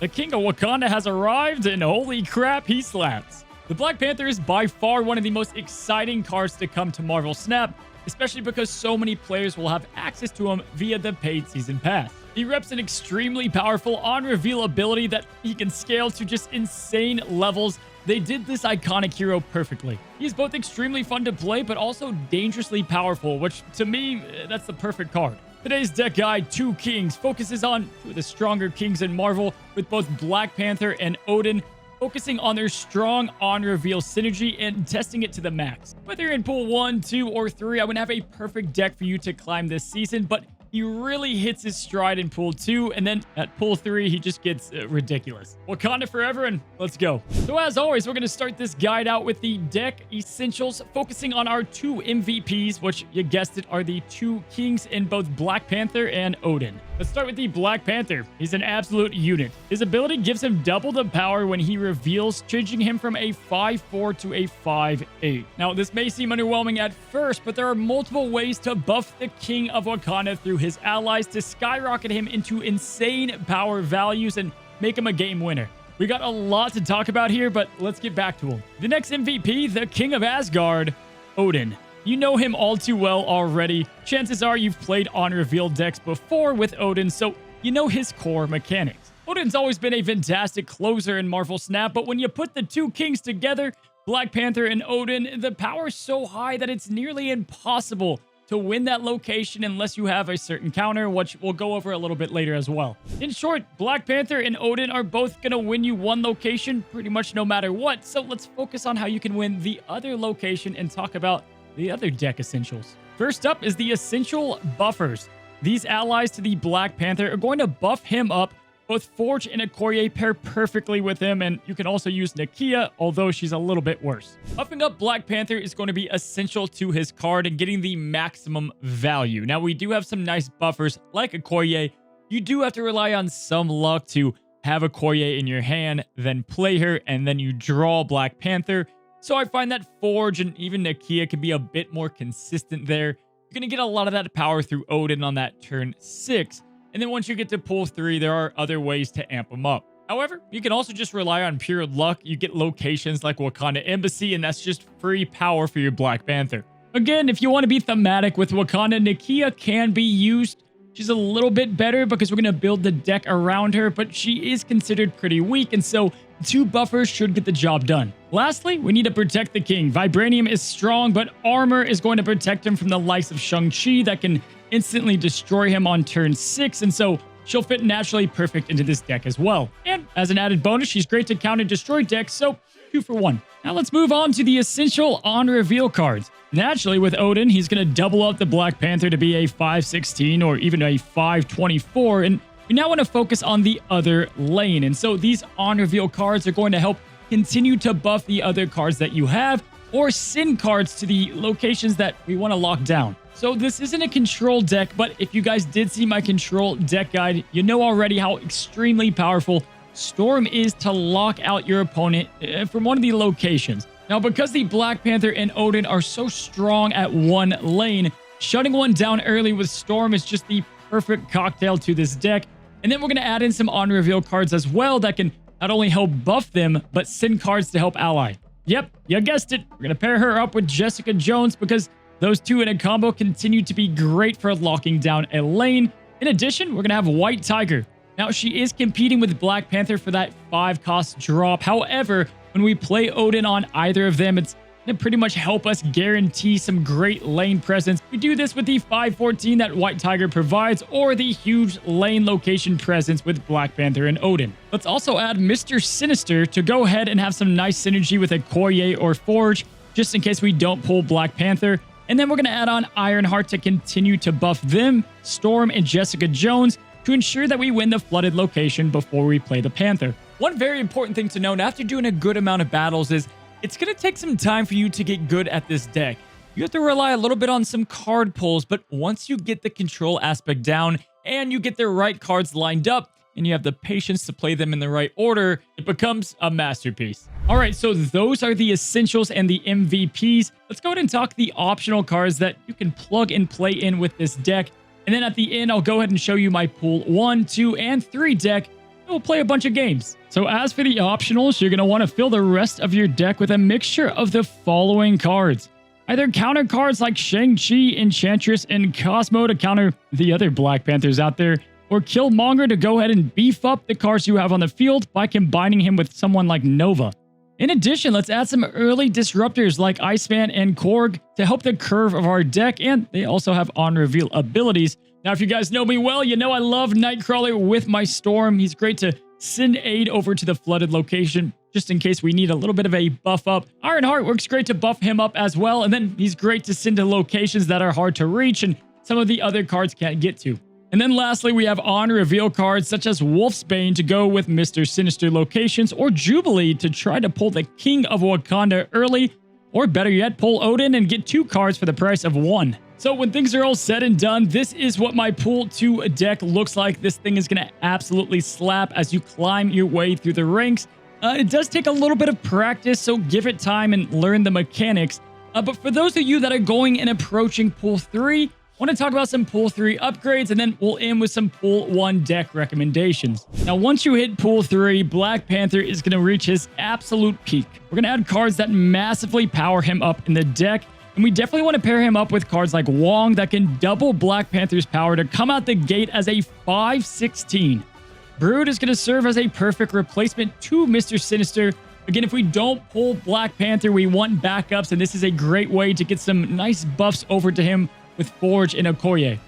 The King of Wakanda has arrived, and holy crap, he slaps. The Black Panther is by far one of the most exciting cards to come to Marvel Snap, especially because so many players will have access to him via the paid season pass. He reps an extremely powerful on-reveal ability that he can scale to just insane levels. They did this iconic hero perfectly. He's both extremely fun to play, but also dangerously powerful, which to me, that's the perfect card. Today's deck guide, Two Kings, focuses on two of the stronger kings in Marvel, with both Black Panther and Odin, focusing on their strong on-reveal synergy and testing it to the max. Whether you're in pool 1, 2, or 3, I would have a perfect deck for you to climb this season, but he really hits his stride in pool 2, and then at pool 3, he just gets ridiculous. Wakanda forever, and let's go. So as always, we're going to start this guide out with the deck essentials, focusing on our two MVPs, which you guessed it, are the two kings in both Black Panther and Odin. Let's start with the Black Panther. He's an absolute unit. His ability gives him double the power when he reveals, changing him from a 5/4 to a 5/8. Now, this may seem underwhelming at first, but there are multiple ways to buff the King of Wakanda through his allies to skyrocket him into insane power values and make him a game winner. We got a lot to talk about here, but let's get back to him. The next MVP, the King of Asgard, Odin. You know him all too well already. Chances are you've played on-reveal decks before with Odin, so you know his core mechanics. Odin's always been a fantastic closer in Marvel Snap, but when you put the two kings together, Black Panther and Odin, the power's so high that it's nearly impossible to win that location unless you have a certain counter, which we'll go over a little bit later as well. In short, Black Panther and Odin are both going to win you one location pretty much no matter what, so let's focus on how you can win the other location and talk about the other deck essentials. First up is the essential buffers. These allies to the Black Panther are going to buff him up. Both Forge and Okoye pair perfectly with him, and you can also use Nakia, although she's a little bit worse. Buffing up Black Panther is going to be essential to his card and getting the maximum value. Now, we do have some nice buffers like Okoye. You do have to rely on some luck to have Okoye in your hand, then play her, and then you draw Black Panther. So I find that Forge and even Nakia can be a bit more consistent there. You're going to get a lot of that power through Odin on that turn 6. And then once you get to pool 3, there are other ways to amp them up. However, you can also just rely on pure luck. You get locations like Wakanda Embassy, and that's just free power for your Black Panther. Again, if you want to be thematic with Wakanda, Nakia can be used. She's a little bit better because we're going to build the deck around her, but she is considered pretty weak, and so two buffers should get the job done. Lastly, we need to protect the king. Vibranium is strong, but armor is going to protect him from the likes of Shang-Chi that can instantly destroy him on turn 6, and so she'll fit naturally perfect into this deck as well. And as an added bonus, she's great to counter destroy decks, so 2 for 1. Now let's move on to the essential on-reveal cards. Naturally, with Odin, he's going to double up the Black Panther to be a 5/16 or even a 5/24, and we now want to focus on the other lane. And so these on-reveal cards are going to help continue to buff the other cards that you have, or send cards to the locations that we want to lock down. So this isn't a control deck, but if you guys did see my control deck guide, you know already how extremely powerful Storm is to lock out your opponent from one of the locations. Now, because the Black Panther and Odin are so strong at one lane, shutting one down early with Storm is just the perfect cocktail to this deck. And then we're going to add in some on-reveal cards as well that can not only help buff them, but send cards to help ally. Yep, you guessed it. We're going to pair her up with Jessica Jones because those two in a combo continue to be great for locking down a lane. In addition, we're going to have White Tiger. Now, she is competing with Black Panther for that 5-cost drop. However, when we play Odin on either of them, it's going to pretty much help us guarantee some great lane presence. We do this with the 5/14 that White Tiger provides, or the huge lane location presence with Black Panther and Odin. Let's also add Mr. Sinister to go ahead and have some nice synergy with Okoye or Forge, just in case we don't pull Black Panther. And then we're going to add on Ironheart to continue to buff them, Storm, and Jessica Jones to ensure that we win the flooded location before we play the Panther. One very important thing to note after doing a good amount of battles is it's going to take some time for you to get good at this deck. You have to rely a little bit on some card pulls, but once you get the control aspect down and you get the right cards lined up and you have the patience to play them in the right order, it becomes a masterpiece. All right, so those are the essentials and the MVPs. Let's go ahead and talk the optional cards that you can plug and play in with this deck. And then at the end, I'll go ahead and show you my pool 1, 2, and 3 deck we'll play a bunch of games. So as for the optionals, you're going to want to fill the rest of your deck with a mixture of the following cards. Either counter cards like Shang-Chi, Enchantress, and Cosmo to counter the other Black Panthers out there, or Killmonger to go ahead and beef up the cards you have on the field by combining him with someone like Nova. In addition, let's add some early disruptors like Iceman and Korg to help the curve of our deck, and they also have on-reveal abilities. Now, if you guys know me well, you know I love Nightcrawler with my Storm. He's great to send aid over to the flooded location, just in case we need a little bit of a buff up. Ironheart works great to buff him up as well, and then he's great to send to locations that are hard to reach and some of the other cards can't get to. And then lastly, we have on-reveal cards such as Wolfsbane to go with Mr. Sinister locations, or Jubilee to try to pull the King of Wakanda early, or better yet, pull Odin and get 2 cards for the price of 1. So when things are all said and done, this is what my Pool 2 deck looks like. This thing is going to absolutely slap as you climb your way through the ranks. It does take a little bit of practice, so give it time and learn the mechanics. But for those of you that are going and approaching Pool 3, I want to talk about some Pool 3 upgrades, and then we'll end with some Pool 1 deck recommendations. Now, once you hit Pool 3, Black Panther is going to reach his absolute peak. We're going to add cards that massively power him up in the deck, and we definitely want to pair him up with cards like Wong that can double Black Panther's power to come out the gate as a 5/16. Brood is going to serve as a perfect replacement to Mr. Sinister. Again, if we don't pull Black Panther, we want backups, and this is a great way to get some nice buffs over to him with Forge and Okoye.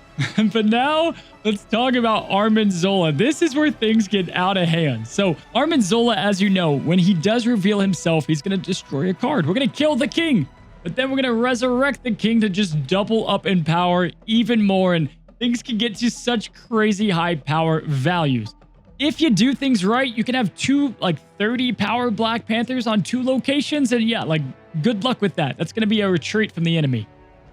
But now, let's talk about Armin Zola. This is where things get out of hand. So, Armin Zola, as you know, when he does reveal himself, he's going to destroy a card. We're going to kill the king, but then we're going to resurrect the king to just double up in power even more, and things can get to such crazy high power values. If you do things right, you can have 2, 30 power Black Panthers on 2 locations, and yeah, good luck with that. That's going to be a retreat from the enemy.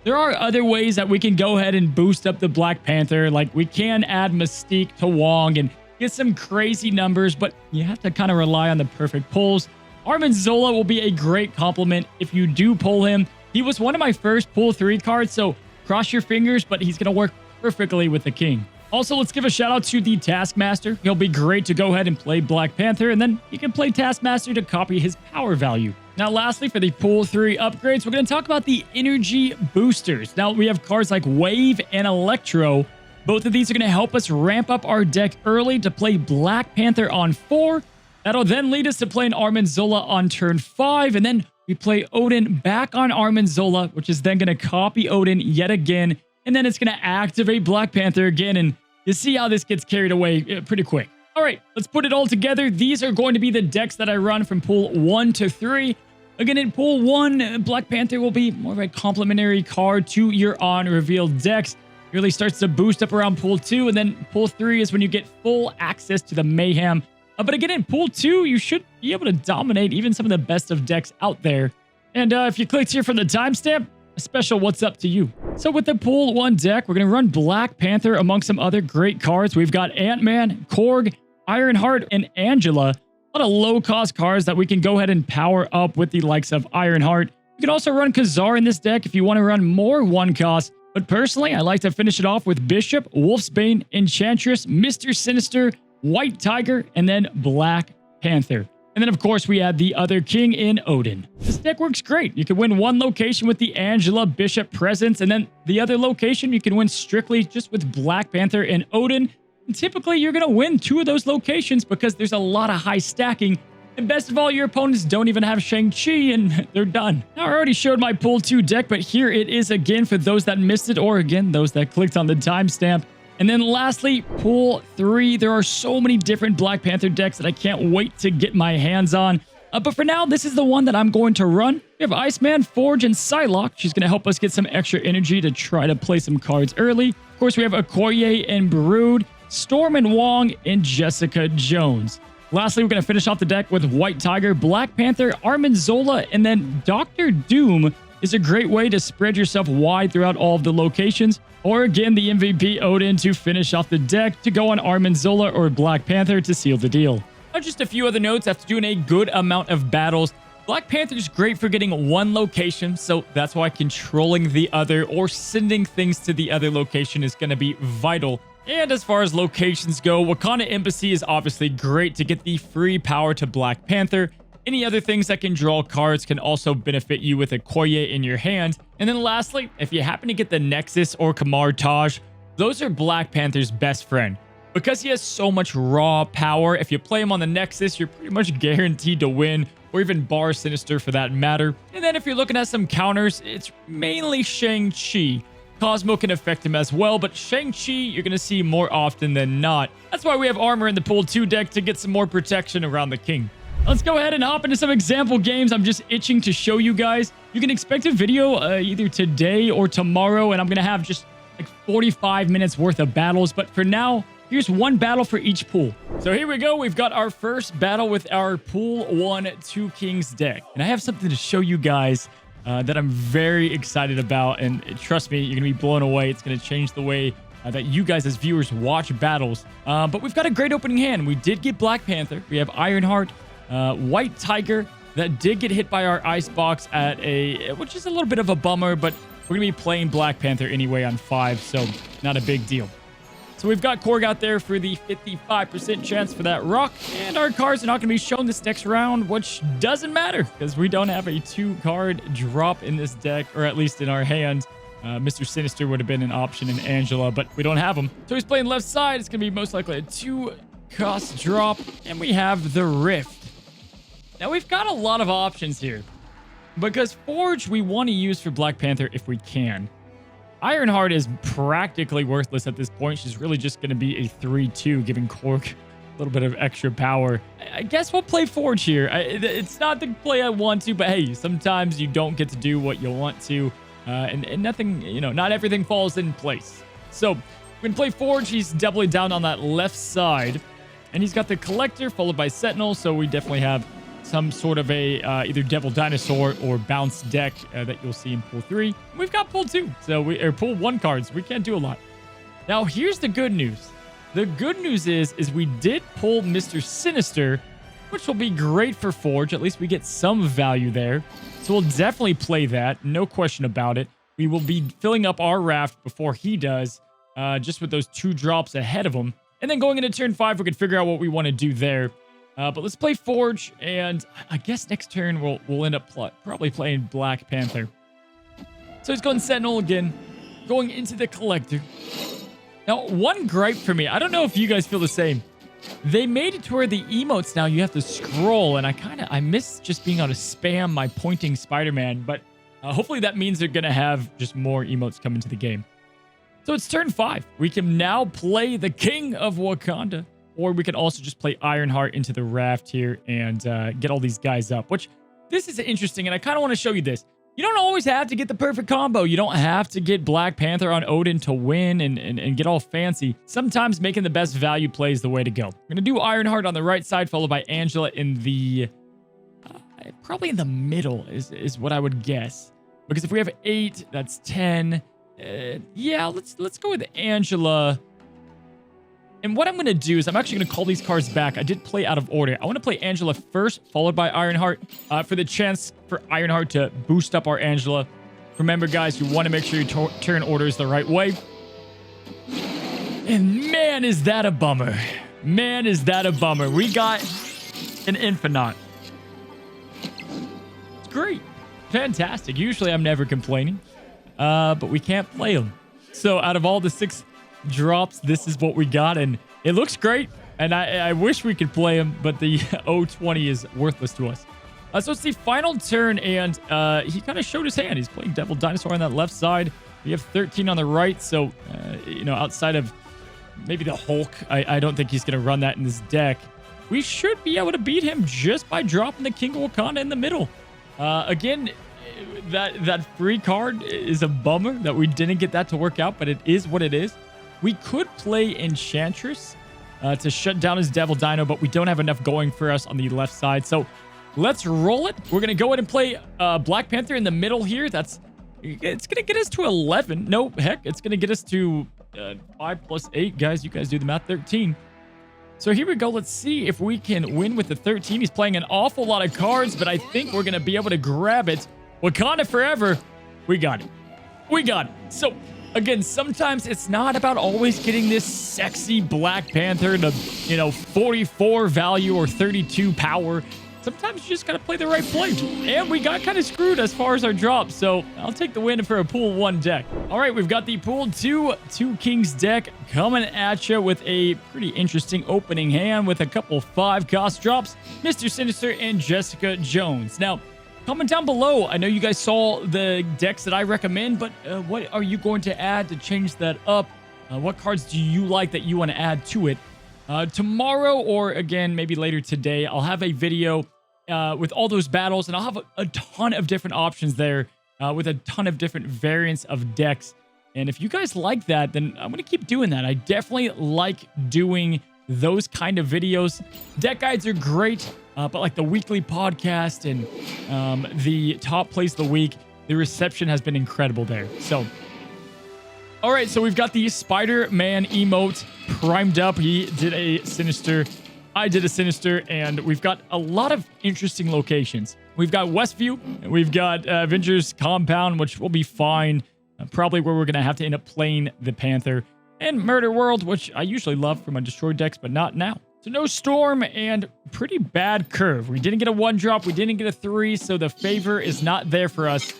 There are other ways that we can go ahead and boost up the Black Panther. Like, we can add Mystique to Wong and get some crazy numbers, but you have to kind of rely on the perfect pulls. Armin Zola will be a great compliment if you do pull him. He was one of my first Pool 3 cards, so cross your fingers, but he's going to work perfectly with the king. Also, let's give a shout out to the Taskmaster. He'll be great to go ahead and play Black Panther, and then you can play Taskmaster to copy his power value. Now, lastly, for the Pool 3 upgrades, we're going to talk about the energy boosters. Now, we have cards like Wave and Electro. Both of these are going to help us ramp up our deck early to play Black Panther on 4. That'll then lead us to playing Armin Zola on turn 5, and then we play Odin back on Armin Zola, which is then going to copy Odin yet again, and then it's going to activate Black Panther again, and you see how this gets carried away pretty quick. All right, let's put it all together. These are going to be the decks that I run from Pool 1 to 3. Again, in Pool 1, Black Panther will be more of a complementary card to your on-revealed decks. It really starts to boost up around Pool 2, and then Pool 3 is when you get full access to the Mayhem. But again, in Pool 2, you should be able to dominate even some of the best of decks out there. And if you clicked here from the timestamp, a special what's up to you. So with the Pool 1 deck, we're going to run Black Panther among some other great cards. We've got Ant-Man, Korg, Ironheart, and Angela. A lot of low-cost cards that we can go ahead and power up with the likes of Ironheart. You can also run Khazar in this deck if you want to run more one-cost. But personally, I like to finish it off with Bishop, Wolfsbane, Enchantress, Mr. Sinister, White Tiger, and then Black Panther. And then, of course, we add the other king in Odin. This deck works great. You can win one location with the Angela Bishop presence, and then the other location you can win strictly just with Black Panther and Odin. And typically, you're going to win 2 of those locations because there's a lot of high stacking. And best of all, your opponents don't even have Shang-Chi, and they're done. Now, I already showed my Pool 2 deck, but here it is again for those that missed it, or again, those that clicked on the timestamp. And then lastly, Pool 3. There are so many different Black Panther decks that I can't wait to get my hands on. But for now, this is the one that I'm going to run. We have Iceman, Forge, and Psylocke. She's going to help us get some extra energy to try to play some cards early. Of course, we have Okoye and Brood, Storm and Wong, and Jessica Jones. Lastly, we're going to finish off the deck with White Tiger, Black Panther, Armin Zola, and then Dr. Doom is a great way to spread yourself wide throughout all of the locations. Or again, the MVP Odin to finish off the deck to go on Armin Zola or Black Panther to seal the deal. Now, just a few other notes after doing a good amount of battles. Black Panther is great for getting one location, so that's why controlling the other or sending things to the other location is going to be vital And as far as locations go, Wakanda Embassy is obviously great to get the free power to Black Panther. Any other things that can draw cards can also benefit you with a Koye in your hand. And then lastly, if you happen to get the Nexus or Kamar Taj, those are Black Panther's best friend. Because he has so much raw power, if you play him on the Nexus, you're pretty much guaranteed to win, or even bar Sinister for that matter. And then if you're looking at some counters, it's mainly Shang-Chi. Cosmo can affect him as well, but Shang-Chi you're going to see more often than not. That's why we have armor in the Pool 2 deck to get some more protection around the king. Let's go ahead and hop into some example games. I'm just itching to show you guys. You can expect a video either today or tomorrow, and I'm going to have just like 45 minutes worth of battles. But for now, here's one battle for each pool. So here we go. We've got our first battle with our Pool 1 2 Kings deck. And I have something to show you guys that I'm very excited about. And trust me, you're going to be blown away. It's going to change the way that you guys as viewers watch battles. But we've got a great opening hand. We did get Black Panther. We have Ironheart, White Tiger that did get hit by our ice box at which is a little bit of a bummer, but we're going to be playing Black Panther anyway on 5, so not a big deal. So we've got Korg out there for the 55% chance for that rock, and our cards are not going to be shown this next round, which doesn't matter because we don't have a 2-card drop in this deck, or at least in our hand. Mr. Sinister would have been an option in Angela, but we don't have him. So he's playing left side. It's going to be most likely a 2-cost drop, and we have the Rift. Now we've got a lot of options here because Forge we want to use for Black Panther if we can. Ironheart is practically worthless at this point. She's really just going to be a 3-2, giving Korg a little bit of extra power. I guess we'll play Forge here. It's not the play I want to, but hey, sometimes you don't get to do what you want to. And nothing, not everything falls in place. So when we play Forge, he's doubling down on that left side. And he's got the Collector followed by Sentinel. So we definitely have some sort of a either Devil Dinosaur or Bounce deck that you'll see in Pool 3. We've got Pool 2, or Pool 1 cards. We can't do a lot. Now, here's the good news. The good news is we did pull Mr. Sinister, which will be great for Forge. At least we get some value there. So we'll definitely play that. No question about it. We will be filling up our raft before he does, just with those 2 drops ahead of him. And then going into turn 5, we can figure out what we want to do there. But let's play Forge, and I guess next turn we'll end up probably playing Black Panther. So he's going Sentinel again, going into the Collector. Now, one gripe for me, I don't know if you guys feel the same. They made it to where the emotes now you have to scroll, and I miss just being able to spam my pointing Spider-Man, but hopefully that means they're going to have just more emotes come into the game. So it's turn 5. We can now play the King of Wakanda. Or we can also just play Ironheart into the raft here and get all these guys up, which this is interesting. And I kind of want to show you this. You don't always have to get the perfect combo. You don't have to get Black Panther on Odin to win and get all fancy. Sometimes making the best value play is the way to go. We're going to do Ironheart on the right side, followed by Angela in the... probably in the middle is what I would guess. Because if we have 8, that's 10. Yeah, let's go with Angela. And what I'm going to do is I'm actually going to call these cards back. I did play out of order. I want to play Angela first, followed by Ironheart, for the chance for Ironheart to boost up our Angela. Remember, guys, you want to make sure your turn order is the right way. And man, is that a bummer. Man, is that a bummer. We got an Infinite. It's great. Fantastic. Usually I'm never complaining, but we can't play them. So out of all the 6 drops, this is what we got, and it looks great, and I wish we could play him, but the 020 is worthless to us. So it's the final turn, and he kind of showed his hand. He's playing Devil Dinosaur on that left side. We have 13 on the right, so outside of maybe the Hulk, I don't think he's going to run that in this deck. We should be able to beat him just by dropping the King of Wakanda in the middle. Again, that free card is a bummer that we didn't get that to work out, but it is what it is. We could play Enchantress to shut down his Devil Dino, but we don't have enough going for us on the left side. So let's roll it. We're going to go ahead and play Black Panther in the middle here. It's going to get us to 11. No, heck, it's going to get us to 5 plus 8. Guys, you guys do the math, 13. So here we go. Let's see if we can win with the 13. He's playing an awful lot of cards, but I think we're going to be able to grab it. Wakanda forever. We got it. We got it. So Again, sometimes it's not about always getting this sexy Black Panther to, 44 value or 32 power. Sometimes you just got to play the right play. And we got kind of screwed as far as our drops, so I'll take the win for a Pool 1 deck. All right, we've got the Pool 2 Two Kings deck coming at you with a pretty interesting opening hand with a couple 5-cost drops, Mr. Sinister and Jessica Jones. Now, comment down below. I know you guys saw the decks that I recommend, but what are you going to add to change that up? What cards do you like that you want to add to it? Tomorrow, or again, maybe later today, I'll have a video with all those battles, and I'll have a ton of different options there with a ton of different variants of decks. And if you guys like that, then I'm going to keep doing that. I definitely like doing those kind of videos. Deck guides are great, but like the weekly podcast and the top plays of the week, the reception has been incredible there. So, all right, so we've got the Spider-Man emote primed up. He did a Sinister, I did a Sinister, and we've got a lot of interesting locations. We've got Westview, we've got Avengers Compound, which will be fine. Probably where we're going to have to end up playing the Panther. And Murder World, which I usually love for my destroyed decks, but not now. So no Storm and pretty bad curve. We didn't get a 1-drop, we didn't get a 3, so the favor is not there for us.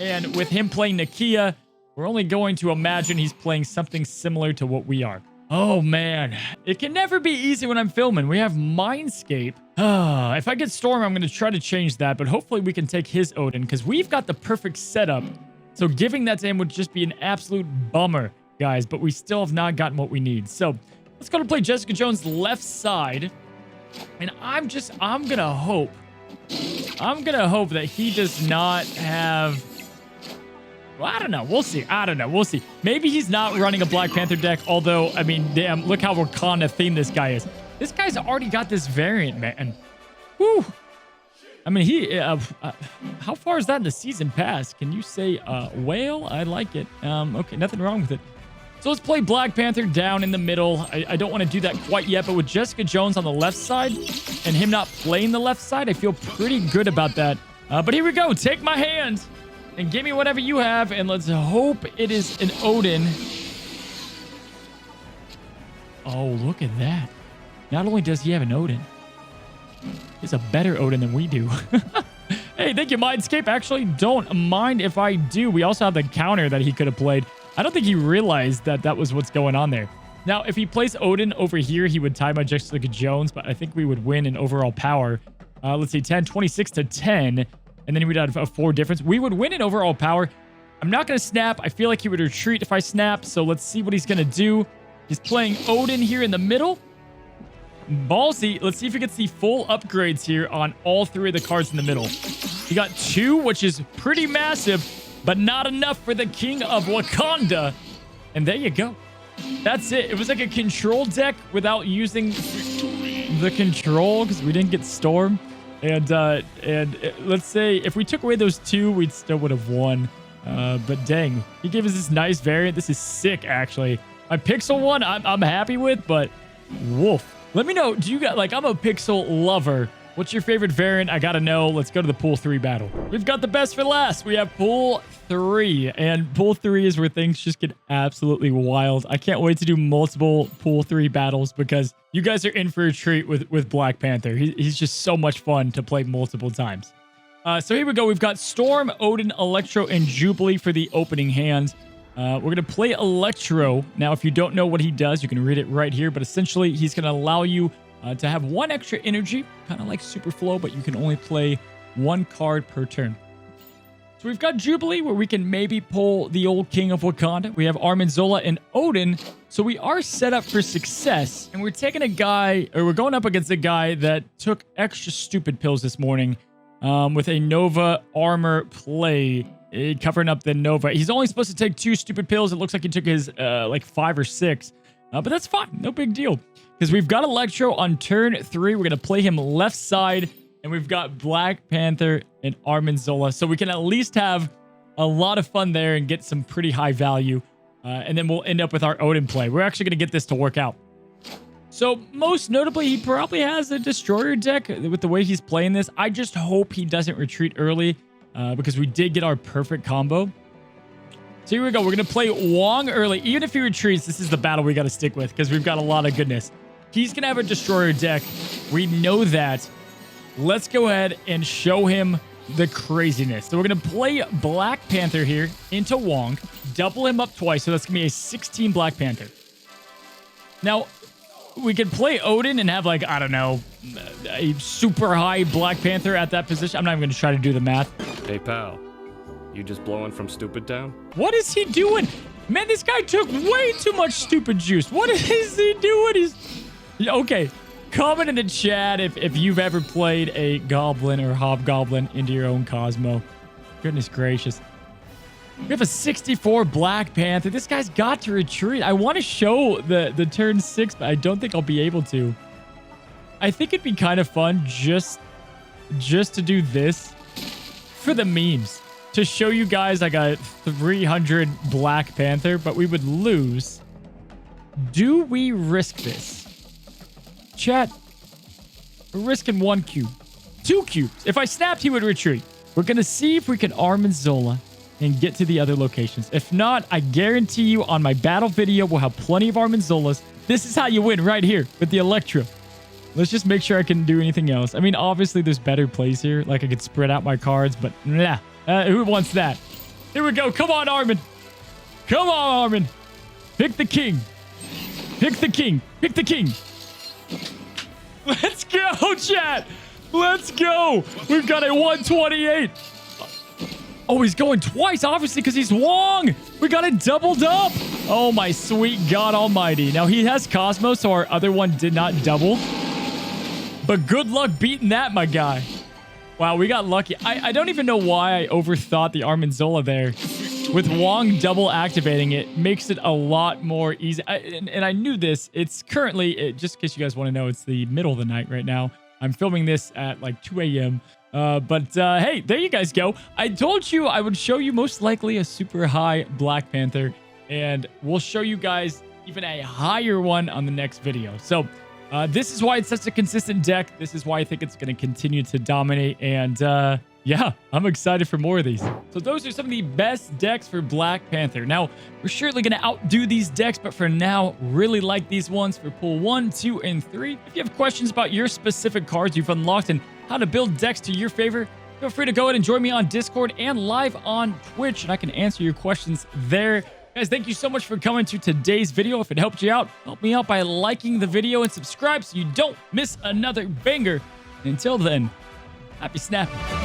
And with him playing Nakia, we're only going to imagine he's playing something similar to what we are. Oh man, it can never be easy when I'm filming. We have Mindscape. If I get Storm, I'm going to try to change that, but hopefully we can take his Odin, because we've got the perfect setup. So giving that to him would just be an absolute bummer, guys, but we still have not gotten what we need. So let's go to play Jessica Jones left side. And I'm going to hope that he does not have... Well, I don't know. We'll see. We'll see. Maybe he's not running a Black Panther deck, although, I mean, damn, look how Wakanda themed this guy is. This guy's already got this variant, man. Whew. I mean, how far is that in the season pass? Can you say whale? I like it. Okay, nothing wrong with it. So let's play Black Panther down in the middle. I don't want to do that quite yet, but with Jessica Jones on the left side and him not playing the left side, I feel pretty good about that. But here we go. Take my hand and give me whatever you have, and let's hope it is an Odin. Oh, look at that. Not only does he have an Odin, he's a better Odin than we do. Hey, thank you, Mindscape. Actually, don't mind if I do. We also have the counter that he could have played. I don't think he realized that that was what's going on there. Now, if he plays Odin over here, he would tie my Jessica Jones, but I think we would win in overall power. Let's see, 26 to 10. And then he would have a 4 difference. We would win in overall power. I'm not going to snap. I feel like he would retreat if I snap. So let's see what he's going to do. He's playing Odin here in the middle. Ballsy. Let's see if he gets the full upgrades here on all 3 of the cards in the middle. He got 2, which is pretty massive, but not enough for the King of Wakanda. And there you go. That's it. It was like a control deck without using the control because we didn't get Storm. And let's say if we took away those 2, we still would have won. But dang, he gave us this nice variant. This is sick, actually. My Pixel one, I'm happy with, but woof. Let me know. Do you got, like, I'm a Pixel lover. What's your favorite variant? I gotta know. Let's go to the Pool 3 battle. We've got the best for last. We have Pool 3. And Pool 3 is where things just get absolutely wild. I can't wait to do multiple Pool 3 battles because you guys are in for a treat with Black Panther. He's just so much fun to play multiple times. So here we go. We've got Storm, Odin, Electro, and Jubilee for the opening hand. We're going to play Electro. Now, if you don't know what he does, you can read it right here. But essentially, he's going to allow you to have 1 extra energy, kind of like Super Flow, but you can only play 1 card per turn. So we've got Jubilee, where we can maybe pull the old King of Wakanda. We have Armanzola and Odin, so we are set up for success. And we're taking a guy, or we're going up against a guy that took extra stupid pills this morning with a Nova armor play, covering up the Nova. He's only supposed to take 2 stupid pills. It looks like he took his like 5 or 6, but that's fine. No big deal. Because we've got Electro on turn 3. We're going to play him left side. And we've got Black Panther and Armanzola. So we can at least have a lot of fun there and get some pretty high value. And then we'll end up with our Odin play. We're actually going to get this to work out. So most notably, he probably has a Destroyer deck with the way he's playing this. I just hope he doesn't retreat early because we did get our perfect combo. So here we go. We're going to play Wong early. Even if he retreats, this is the battle we got to stick with because we've got a lot of goodness. He's going to have a destroyer deck. We know that. Let's go ahead and show him the craziness. So we're going to play Black Panther here into Wong. Double him up twice. So that's going to be a 16 Black Panther. Now, we could play Odin and have, like, I don't know, a super high Black Panther at that position. I'm not even going to try to do the math. Hey, pal. You just blowing from Stupid Town? What is he doing? Man, this guy took way too much stupid juice. What is he doing? Okay, comment in the chat if you've ever played a goblin or hobgoblin into your own Cosmo. Goodness gracious. We have a 64 Black Panther. This guy's got to retreat. I want to show the turn 6, but I don't think I'll be able to. I think it'd be kind of fun just to do this for the memes. To show you guys like a 300 Black Panther, but we would lose. Do we risk this? Chat, we're risking 1 cube. 2 cubes. If I snapped, he would retreat. We're going to see if we can arm Zola and get to the other locations. If not, I guarantee you on my battle video, we'll have plenty of Armanzolas. This is how you win right here with the Electro. Let's just make sure I can do anything else. I mean, obviously, there's better plays here. Like, I could spread out my cards, but nah. Who wants that? Here we go. Come on, Armin. Come on, Armin. Pick the king. Pick the king. Pick the king. Let's go, chat. Let's go. We've got a 128. Oh, he's going twice, obviously, because he's Wong. We got it doubled up. Oh, my sweet God almighty. Now, he has Cosmos, so our other one did not double. But good luck beating that, my guy. Wow, we got lucky. I don't even know why I overthought the Armanzola there. With Wong double activating it, makes it a lot more easy. And I knew this. It's currently, just in case you guys want to know, it's the middle of the night right now. I'm filming this at like 2 a.m. Hey, there you guys go. I told you I would show you most likely a super high Black Panther, and we'll show you guys even a higher one on the next video. So this is why it's such a consistent deck. This is why I think it's going to continue to dominate. And yeah, I'm excited for more of these. So those are some of the best decks for Black Panther. Now, we're surely going to outdo these decks, but for now, really like these ones for pool 1, 2, and 3. If you have questions about your specific cards you've unlocked and how to build decks to your favor, feel free to go ahead and join me on Discord and live on Twitch, and I can answer your questions there. Guys, thank you so much for coming to today's video. If it helped you out, help me out by liking the video and subscribe so you don't miss another banger. And until then, happy snapping.